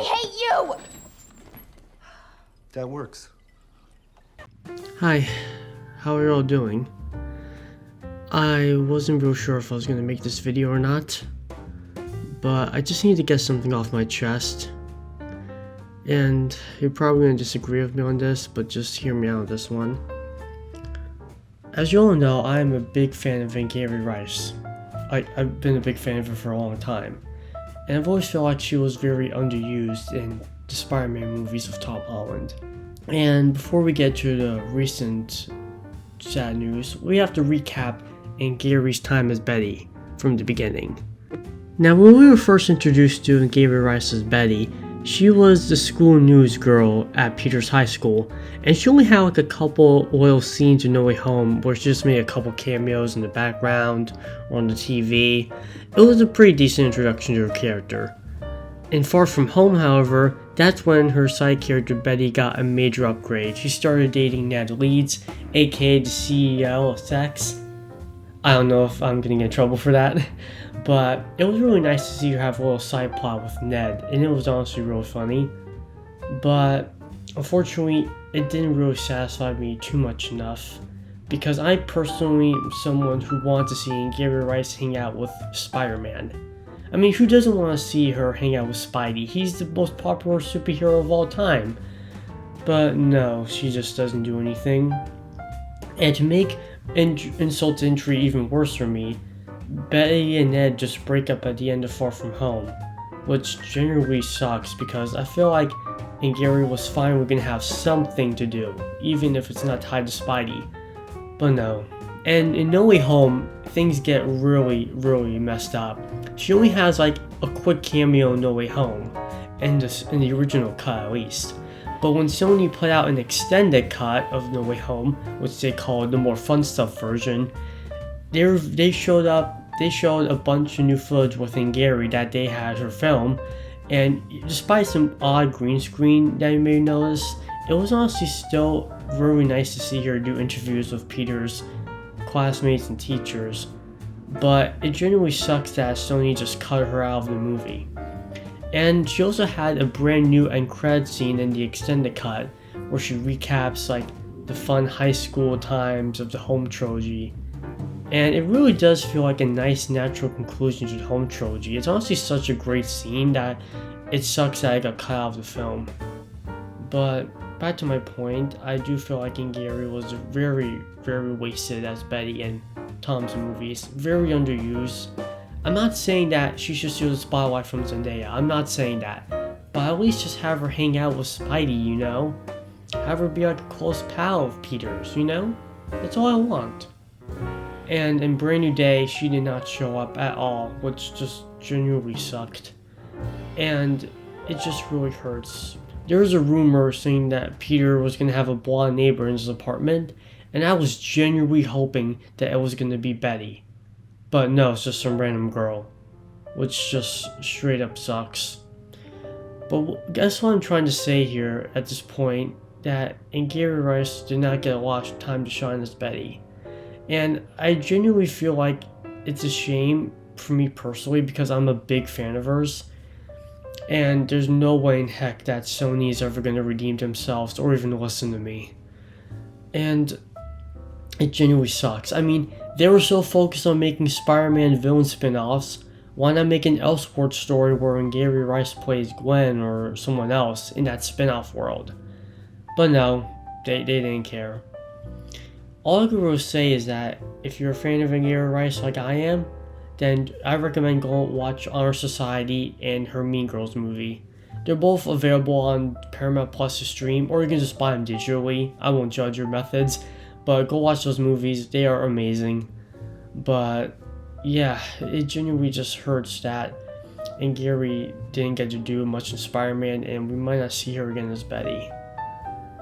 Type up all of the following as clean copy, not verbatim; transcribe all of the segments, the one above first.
I hate you! That works. Hi, how are you all doing? I wasn't real sure if I was gonna make this video or not, but I just need to get something off my chest. And you're probably gonna disagree with me on this, but just hear me out on this one. As you all know, I am a big fan of Angourie Rice. I've been a big fan of her for a long time, and I've always felt like she was very underused in the Spider-Man movies of Tom Holland. And before we get to the recent sad news, we have to recap Angourie's time as Betty from the beginning. Now, when we were first introduced to Angourie Rice as Betty, she was the school news girl at Peter's high school, and she only had like a couple oil scenes in No Way Home where she just made a couple cameos in the background or on the TV. It was a pretty decent introduction to her character. In Far From Home, however, that's when her side character Betty got a major upgrade. She started dating Ned Leeds, aka the CEO of Sex. I don't know if I'm gonna get in trouble for that, but it was really nice to see her have a little side plot with Ned, and it was honestly really funny. But unfortunately, it didn't really satisfy me too much enough, because I personally am someone who wants to see Angourie Rice hang out with Spider-Man. I mean, who doesn't want to see her hang out with Spidey? He's the most popular superhero of all time. But no, she just doesn't do anything. And to make insult to injury even worse for me, Betty and Ned just break up at the end of Far From Home, which generally sucks because I feel like Angourie was finally gonna have something to do, even if it's not tied to Spidey. But no. And in No Way Home, things get really messed up. She only has like a quick cameo in No Way Home, in the original cut at least. But when Sony put out an extended cut of No Way Home, which they called the more fun stuff version, they showed a bunch of new footage with Angourie that they had her film, and despite some odd green screen that you may notice, it was honestly still really nice to see her do interviews with Peter's classmates and teachers. But it genuinely sucks that Sony just cut her out of the movie. And she also had a brand new end credit scene in the extended cut where she recaps like the fun high school times of the Home trilogy. And it really does feel like a nice natural conclusion to the Home trilogy. It's honestly such a great scene that it sucks that I got cut out of the film. But back to my point, I do feel like Angourie was very wasted as Betty in Tom's movies. Very underused. I'm not saying that she should steal the spotlight from Zendaya. I'm not saying that. But at least just have her hang out with Spidey, you know? Have her be like a close pal of Peter's, you know? That's all I want. And in Brand New Day, she did not show up at all, which just genuinely sucked. And it just really hurts. There was a rumor saying that Peter was going to have a blonde neighbor in his apartment, and I was genuinely hoping that it was going to be Betty. But no, it's just some random girl, which just straight up sucks. But guess what I'm trying to say here at this point, that Angourie Rice did not get a lot of time to shine as Betty. And I genuinely feel like it's a shame for me personally because I'm a big fan of hers. And there's no way in heck that Sony is ever going to redeem themselves or even listen to me. And it genuinely sucks. I mean, they were so focused on making Spider-Man villain spin-offs, why not make an Elseworlds story where Angourie Rice plays Gwen or someone else in that spin-off world? But no, they didn't care. All I can really say is that if you're a fan of Angourie Rice like I am, then I recommend go watch Honor Society and her Mean Girls movie. They're both available on Paramount Plus to stream, or you can just buy them digitally. I won't judge your methods, but go watch those movies. They are amazing. But yeah, it genuinely just hurts that Angourie didn't get to do much in Spider-Man, and we might not see her again as Betty.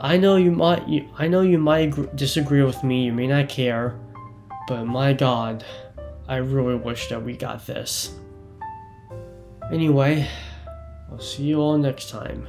I know you might disagree with me. You may not care, but my God, I really wish that we got this. Anyway, I'll see you all next time.